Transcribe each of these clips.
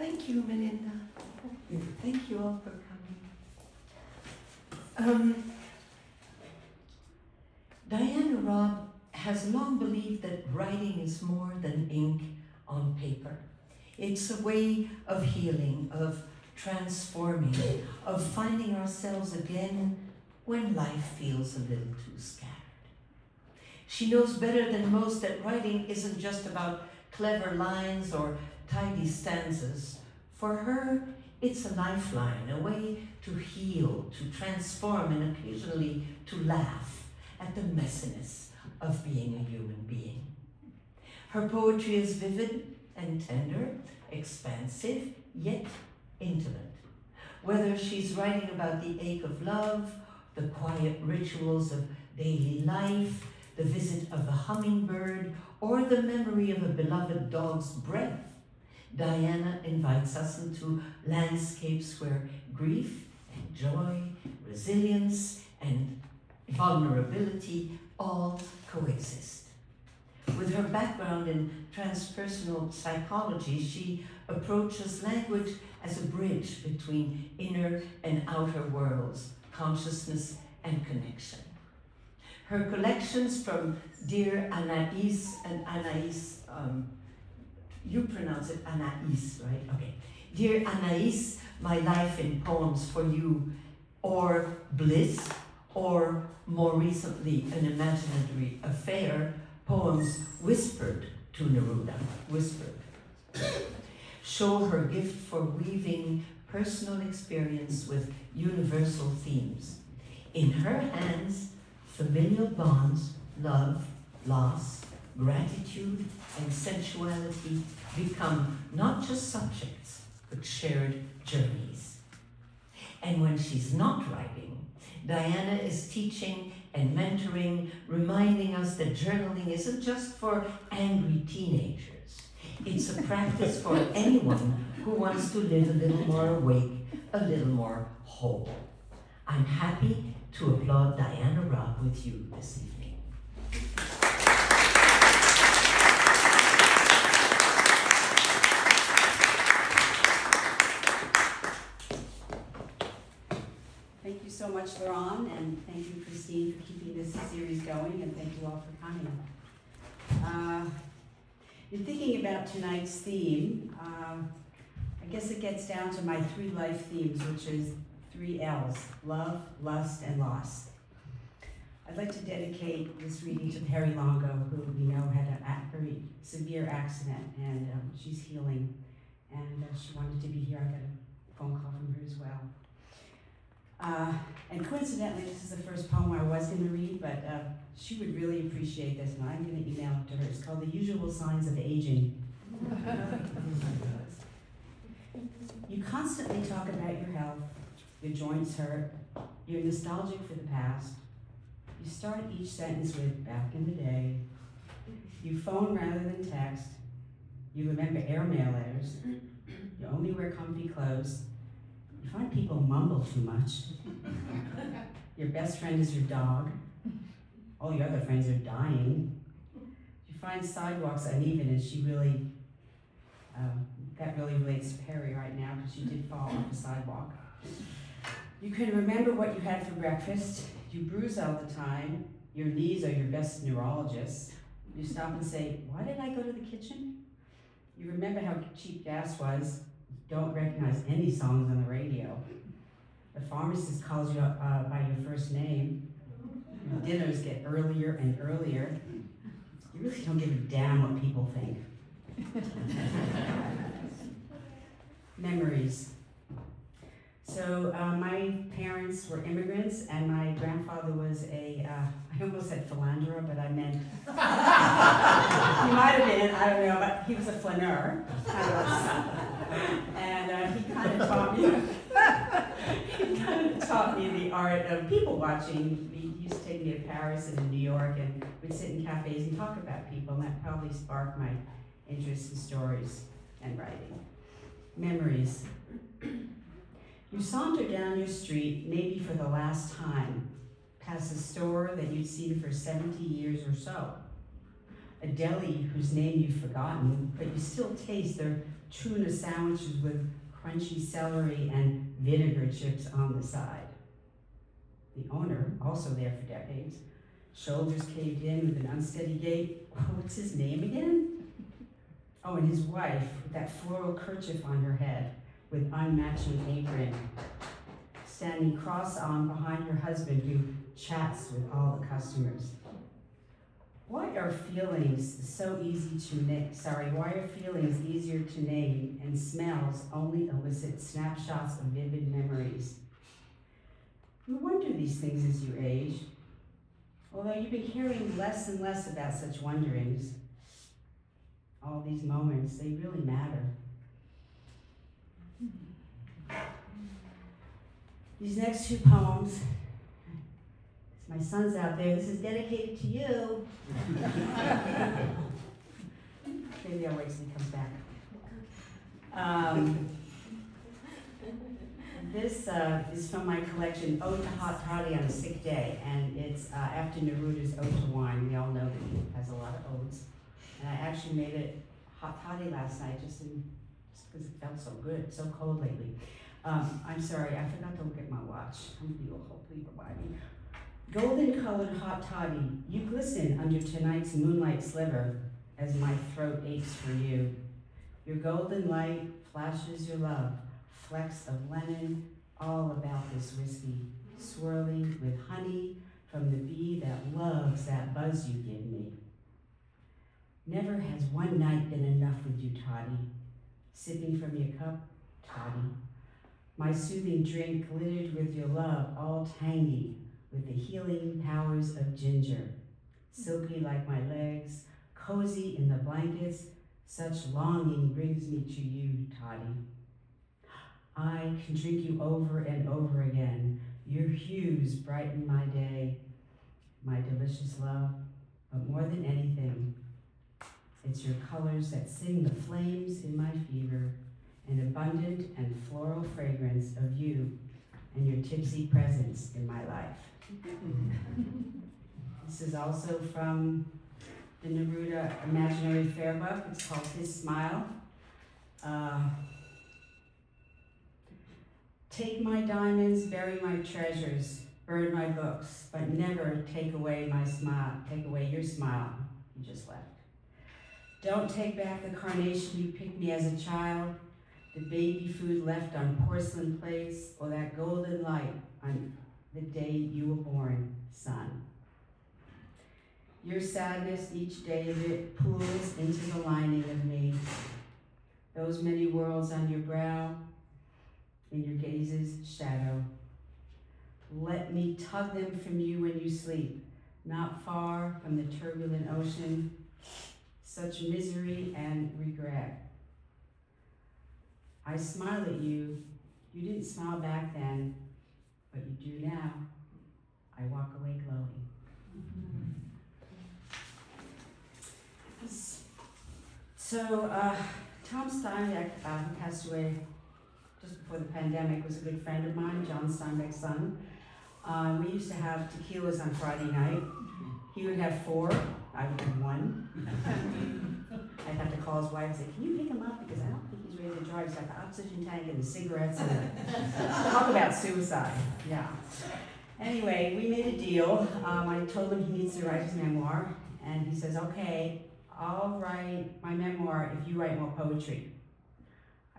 Thank you, Melinda. Thank you all for coming. Diana Raab has long believed that writing is more than ink on paper. It's a way of healing, of transforming, of finding ourselves again when life feels a little too scattered. She knows better than most that writing isn't just about clever lines or tidy stanzas. For her, it's a lifeline, a way to heal, to transform, and occasionally to laugh at the messiness of being a human being. Her poetry is vivid and tender, expansive, yet intimate. Whether she's writing about the ache of love, the quiet rituals of daily life, the visit of the hummingbird, or the memory of a beloved dog's breath, Diana invites us into landscapes where grief and joy, resilience and vulnerability all coexist. With her background in transpersonal psychology, she approaches language as a bridge between inner and outer worlds, consciousness and connection. Her collections from Dear Anaïs, and Anaïs, you pronounce it Anaïs, right? Okay. Dear Anaïs, My Life in Poems for You, or Bliss, or more recently, An Imaginary Affair, poems whispered to Neruda, whispered, show her gift for weaving personal experience with universal themes. In her hands, familial bonds, love, loss, gratitude, and sensuality become not just subjects, but shared journeys. And when she's not writing, Diana is teaching and mentoring, reminding us that journaling isn't just for angry teenagers. It's a practice for anyone who wants to live a little more awake, a little more whole. I'm happy to applaud Diana Raab with you this evening. Thank you so much, Laurent, and thank you, Christine, for keeping this series going, and thank you all for coming. In thinking about tonight's theme, I guess it gets down to my 3 life themes, which is 3 L's: love, lust, and loss. I'd like to dedicate this reading to Perry Longo, who we know had a very severe accident, and she's healing, and she wanted to be here. I got a phone call from her as well. And coincidentally, this is the first poem I was going to read, but she would really appreciate this, and I'm going to email it to her. It's called The Usual Signs of Aging. You constantly talk about your health, your joints hurt, you're nostalgic for the past. You start each sentence with, back in the day. You phone rather than text. You remember airmail letters. You only wear comfy clothes. You find people mumble too much. Your best friend is your dog. All your other friends are dying. You find sidewalks uneven, and she really, that really relates to Perry right now, because she did fall off the sidewalk. You can remember what you had for breakfast. You bruise all the time. Your knees are your best neurologists. You stop and say, why did I go to the kitchen? You remember how cheap gas was. Don't recognize any songs on the radio. The pharmacist calls you by your first name. Your dinners get earlier and earlier. You really don't give a damn what people think. Memories. So my parents were immigrants, and my grandfather was I almost said philanderer, but I meant, he might have been, I don't know, but he was a flaneur. And he kind of taught me the art of people watching. He used to take me to Paris and to New York, and we'd sit in cafes and talk about people, and that probably sparked my interest in stories and writing. Memories. You saunter down your street, maybe for the last time, past a store that you'd seen for 70 years or so. A deli whose name you've forgotten, but you still taste their tuna sandwiches with crunchy celery and vinegar chips on the side. The owner, also there for decades, shoulders caved in with an unsteady gait. What's his name again? Oh, and his wife, with that floral kerchief on her head, with unmatching apron, standing cross-armed behind her husband who chats with all the customers. Why are feelings so easy to why are feelings easier to name and smells only elicit snapshots of vivid memories? You wonder these things as you age, although you've been caring less and less about such wonderings. All these moments, they really matter. These next two poems, my son's out there, this is dedicated to you. Maybe I'll wait till he comes back. This is from my collection, Ode to Hot Toddy on a Sick Day, and it's after Neruda's Ode to Wine. We all know that he has a lot of odes. And I actually made it hot toddy last night just because it felt so good, so cold lately. I'm sorry, I forgot to look at my watch. You'll hopefully remind me. Golden colored hot toddy, you glisten under tonight's moonlight sliver as my throat aches for you. Your golden light flashes your love, flecks of lemon, all about this whiskey, swirling with honey from the bee that loves that buzz you give me. Never has one night been enough with you, Toddy. Sipping from your cup, Toddy. My soothing drink glittered with your love, all tangy with the healing powers of ginger. Silky like my legs, cozy in the blankets, such longing brings me to you, Toddy. I can drink you over and over again. Your hues brighten my day, my delicious love, but more than anything, it's your colors that sing the flames in my fever, an abundant and floral fragrance of you and your tipsy presence in my life. This is also from the Neruda Imaginary Fair book. It's called His Smile. Take my diamonds, bury my treasures, burn my books, but never take away my smile, take away your smile you just left. Don't take back the carnation you picked me as a child, the baby food left on porcelain plates, or that golden light on the day you were born, son. Your sadness each day of it pools into the lining of me. Those many worlds on your brow, in your gaze's shadow. Let me tug them from you when you sleep, not far from the turbulent ocean, such misery and regret. I smile at you. You didn't smile back then, but you do now. I walk away glowing. So, Tom Steinbeck, who passed away just before the pandemic, was a good friend of mine, John Steinbeck's son. We used to have tequilas on Friday night. He would have 4, I would have 1. I'd have to call his wife and say, can you pick him up? Because I don't think he's ready to drive. He's got the oxygen tank and the cigarettes and talk about suicide. Yeah. Anyway, we made a deal. I told him he needs to write his memoir. And he says, okay, I'll write my memoir if you write more poetry.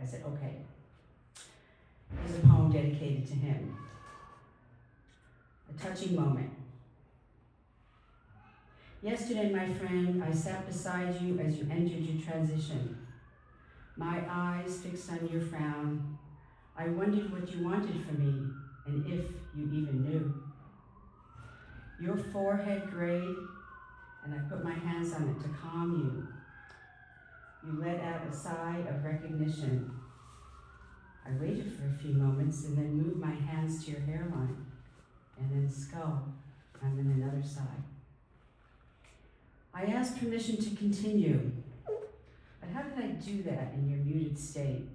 I said, okay. Here's a poem dedicated to him. A touching moment. Yesterday, my friend, I sat beside you as you entered your transition. My eyes fixed on your frown. I wondered what you wanted from me, and if you even knew. Your forehead grayed, and I put my hands on it to calm you. You let out a sigh of recognition. I waited for a few moments and then moved my hands to your hairline, and then skull, and then another sigh. I asked permission to continue, but how did I do that in your muted state?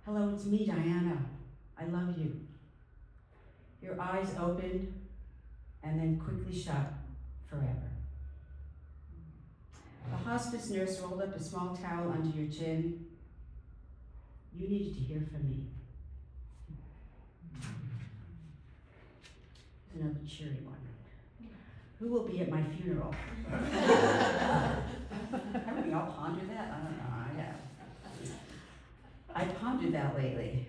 Hello, it's me, Diana. I love you. Your eyes opened and then quickly shut forever. The hospice nurse rolled up a small towel under your chin. You needed to hear from me. Here's another cheery one. Who will be at my funeral? Haven't we all pondered that? I don't know, I have. I pondered that lately.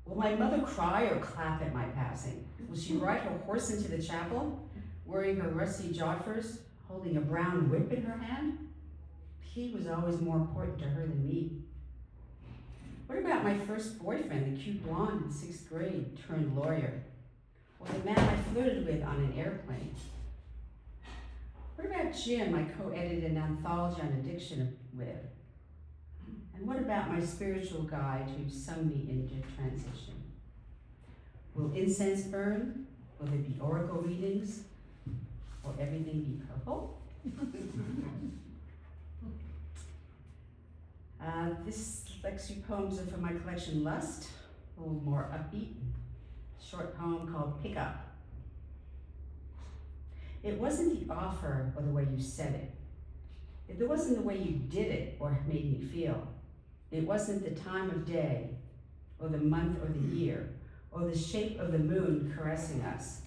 Will my mother cry or clap at my passing? Will she ride her horse into the chapel, wearing her rusty joggers, holding a brown whip in her hand? He was always more important to her than me. What about my first boyfriend, the cute blonde in 6th grade, turned lawyer? Or the man I flirted with on an airplane? What about Jim, I co-edited an anthology on addiction with? And what about my spiritual guide who sung me into transition? Will incense burn? Will there be oracle readings? Will everything be purple? This next few poems are from my collection Lust, a little more upbeat. Short poem called Pick Up. It wasn't the offer or the way you said it. It wasn't the way you did it or made me feel. It wasn't the time of day or the month or the year or the shape of the moon caressing us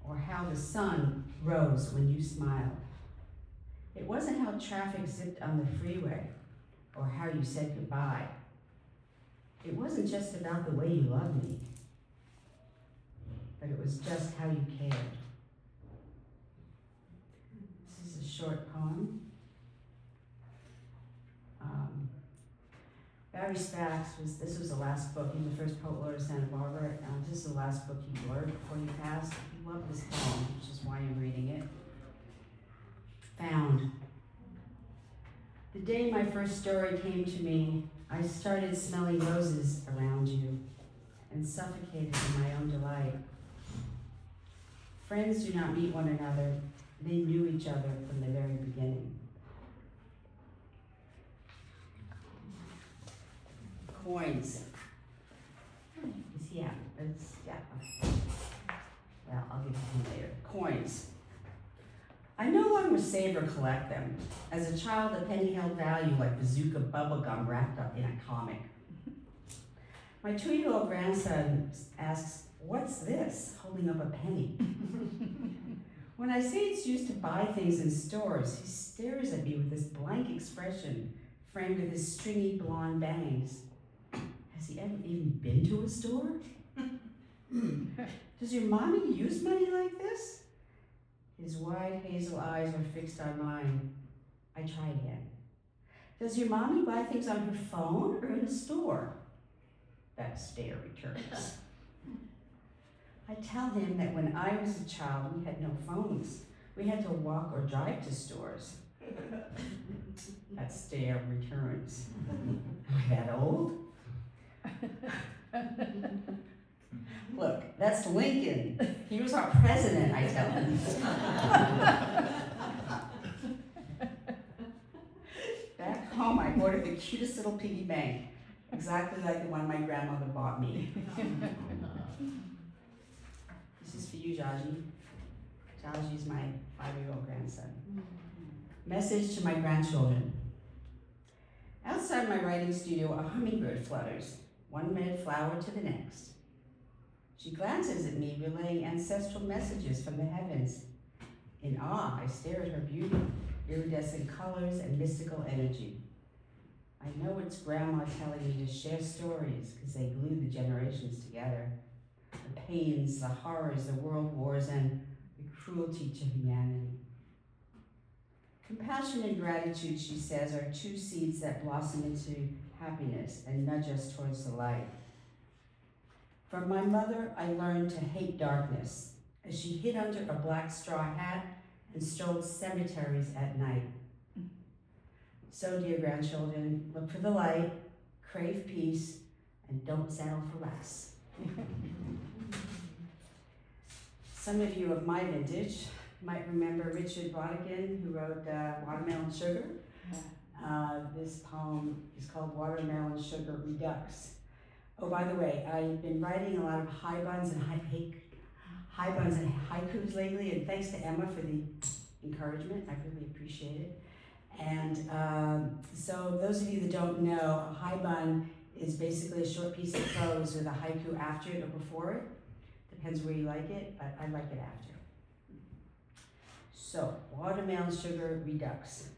or how the sun rose when you smiled. It wasn't how traffic zipped on the freeway or how you said goodbye. It wasn't just about the way you loved me, but it was just how you cared. This is a short poem. Barry Spacks this was the last book. He was the first poet laureate of Santa Barbara. This is the last book he blurred before he passed. He loved this poem, which is why I'm reading it. Found. The day my first story came to me, I started smelling roses around you and suffocated in my own delight. Friends do not meet one another. They knew each other from the very beginning. Coins. Yeah. Well, I'll give it to him later. Coins. I no longer save or collect them. As a child, a penny held value like bazooka bubblegum wrapped up in a comic. My 2-year-old grandson asks, "What's this?" holding up a penny. When I say it's used to buy things in stores, he stares at me with this blank expression framed with his stringy blonde bangs. Has he ever even been to a store? Does your mommy use money like this? His wide hazel eyes are fixed on mine. I try again. Does your mommy buy things on her phone or in a store? That stare returns. I tell him that when I was a child, we had no phones. We had to walk or drive to stores. That stare returns. Am I that old? Look, that's Lincoln. He was our president, I tell him. Back home, I ordered the cutest little piggy bank, exactly like the one my grandmother bought me. This is for you, Jaji. Jaji is my 5-year-old grandson. Message to my grandchildren. Outside my writing studio, a hummingbird flutters, one red flower to the next. She glances at me, relaying ancestral messages from the heavens. In awe, I stare at her beauty, iridescent colors, and mystical energy. I know it's Grandma telling me to share stories because they glue the generations together. The pains, the horrors, the world wars, and the cruelty to humanity. Compassion and gratitude, she says, are two seeds that blossom into happiness and nudge us towards the light. From my mother, I learned to hate darkness as she hid under a black straw hat and strolled cemeteries at night. So, dear grandchildren, look for the light, crave peace, and don't settle for less. Some of you of my vintage might remember Richard Brautigan, who wrote Watermelon Sugar. This poem is called Watermelon Sugar Redux. Oh, by the way, I've been writing a lot of high buns and haikus lately, and thanks to Emma for the encouragement. I really appreciate it. And so those of you that don't know, a haibun is basically a short piece of prose with a haiku after it or before it. Depends where you like it, but I like it after. So, watermelon sugar redux.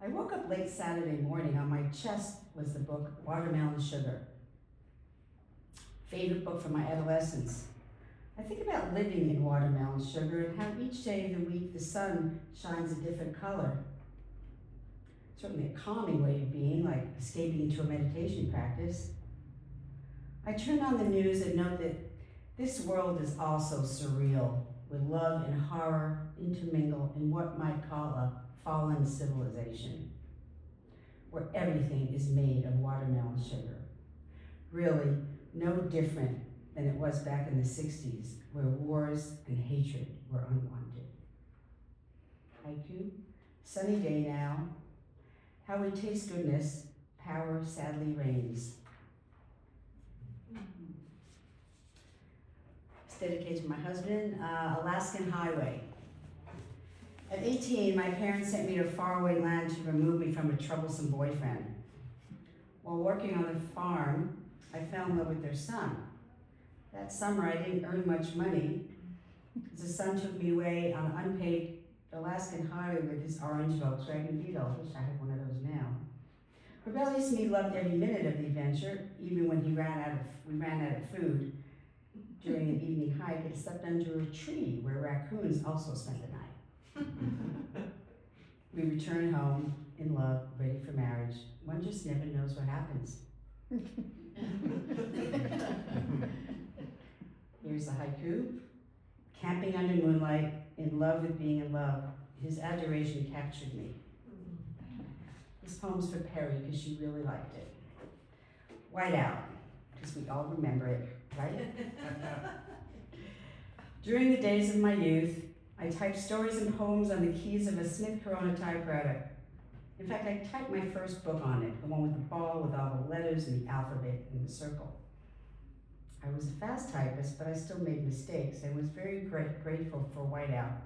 I woke up late Saturday morning. On my chest was the book Watermelon Sugar. Favorite book from my adolescence. I think about living in watermelon sugar and how each day of the week the sun shines a different color. Certainly a calming way of being, like escaping into a meditation practice. I turn on the news and note that this world is also surreal, with love and horror intermingle in what might call a fallen civilization, where everything is made of watermelon sugar. Really, no different than it was back in the 60s, where wars and hatred were unwanted. Haiku, sunny day now. How we taste goodness, power sadly reigns. It's dedicated to my husband, Alaskan Highway. At 18, my parents sent me to faraway land to remove me from a troublesome boyfriend. While working on the farm, I fell in love with their son. That summer, I didn't earn much money, because the son took me away on an unpaid Alaskan highway with his orange Volkswagen Beetle. I wish I had one of those now. Rebellious me loved every minute of the adventure, even when we ran out of food. During an evening hike, I slept under a tree where raccoons also spent the night. We returned home in love, ready for marriage. One just never knows what happens. Here's the haiku. Camping under moonlight, in love with being in love. His adoration captured me. This poem's for Perry because she really liked it. Whiteout, because we all remember it, right? During the days of my youth, I typed stories and poems on the keys of a Smith Corona typewriter. In fact, I typed my first book on it, the one with the ball with all the letters and the alphabet in the circle. I was a fast typist, but I still made mistakes and was very grateful for whiteout,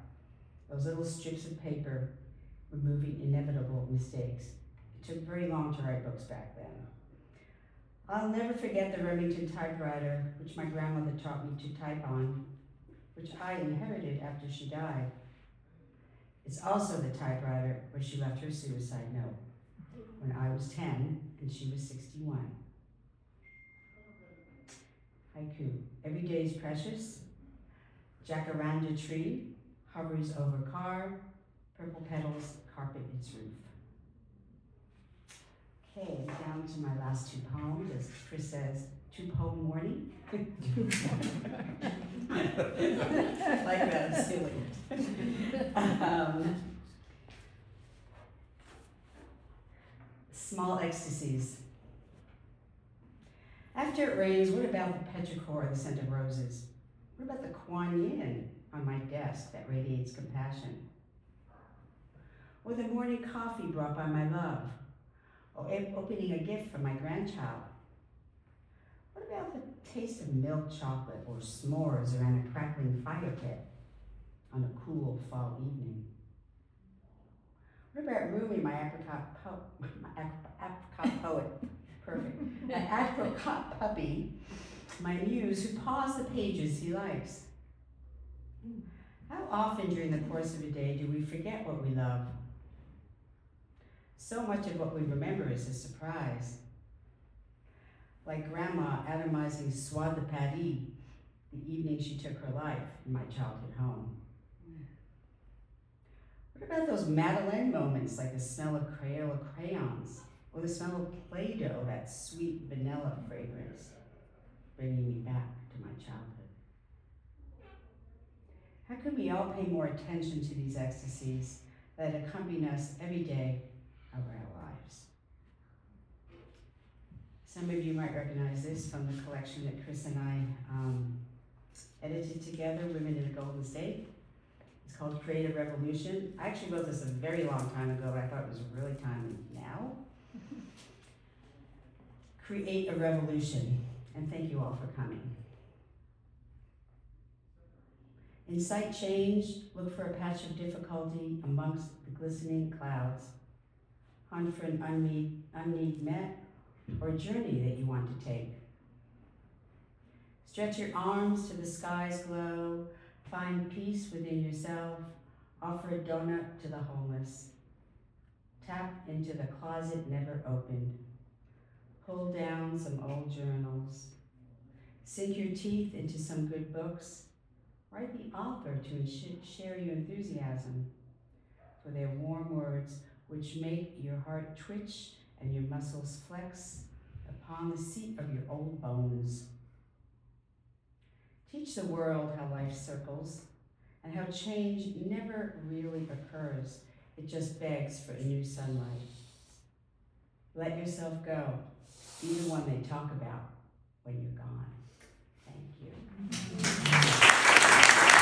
those little strips of paper removing inevitable mistakes. It took very long to write books back then. I'll never forget the Remington typewriter, which my grandmother taught me to type on, which I inherited after she died. It's also the typewriter where she left her suicide note when I was 10 and she was 61. Haiku. Every day is precious. Jacaranda tree hovers over car. Purple petals carpet its roof. Okay, down to my last two poems. As Chris says, 2-poem morning. Like that, silly. Small ecstasies. After it rains, what about the petrichor, the scent of roses? What about the Kuan Yin on my desk that radiates compassion? Or the morning coffee brought by my love? Or opening a gift for my grandchild? What about the taste of milk chocolate or s'mores around a crackling fire pit on a cool fall evening? What about Rumi, my apricot poet? Perfect. An apricot puppy, my muse, who paws the pages he likes. How often during the course of a day do we forget what we love? So much of what we remember is a surprise. Like Grandma atomizing Soit de Paris the evening she took her life in my childhood home. What about those Madeleine moments, like the smell of Crayola crayons, or the smell of Play-Doh, that sweet vanilla fragrance, bringing me back to my childhood? How can we all pay more attention to these ecstasies that accompany us every day of our lives? Some of you might recognize this from the collection that Chris and I edited together, Women in a Golden State. It's called Creative Revolution. I actually wrote this a very long time ago, but I thought it was really timely now. Create a revolution, and thank you all for coming. Incite change, look for a patch of difficulty amongst the glistening clouds. hunt for an unneed met, or journey that you want to take. Stretch your arms to the sky's glow, find peace within yourself, offer a donut to the homeless. Tap into the closet never opened. Pull down some old journals. Sink your teeth into some good books. Write the author to share your enthusiasm for their warm words which make your heart twitch and your muscles flex upon the seat of your old bones. Teach the world how life circles and how change never really occurs. It just begs for a new sunlight. Let yourself go, be the one they talk about when you're gone.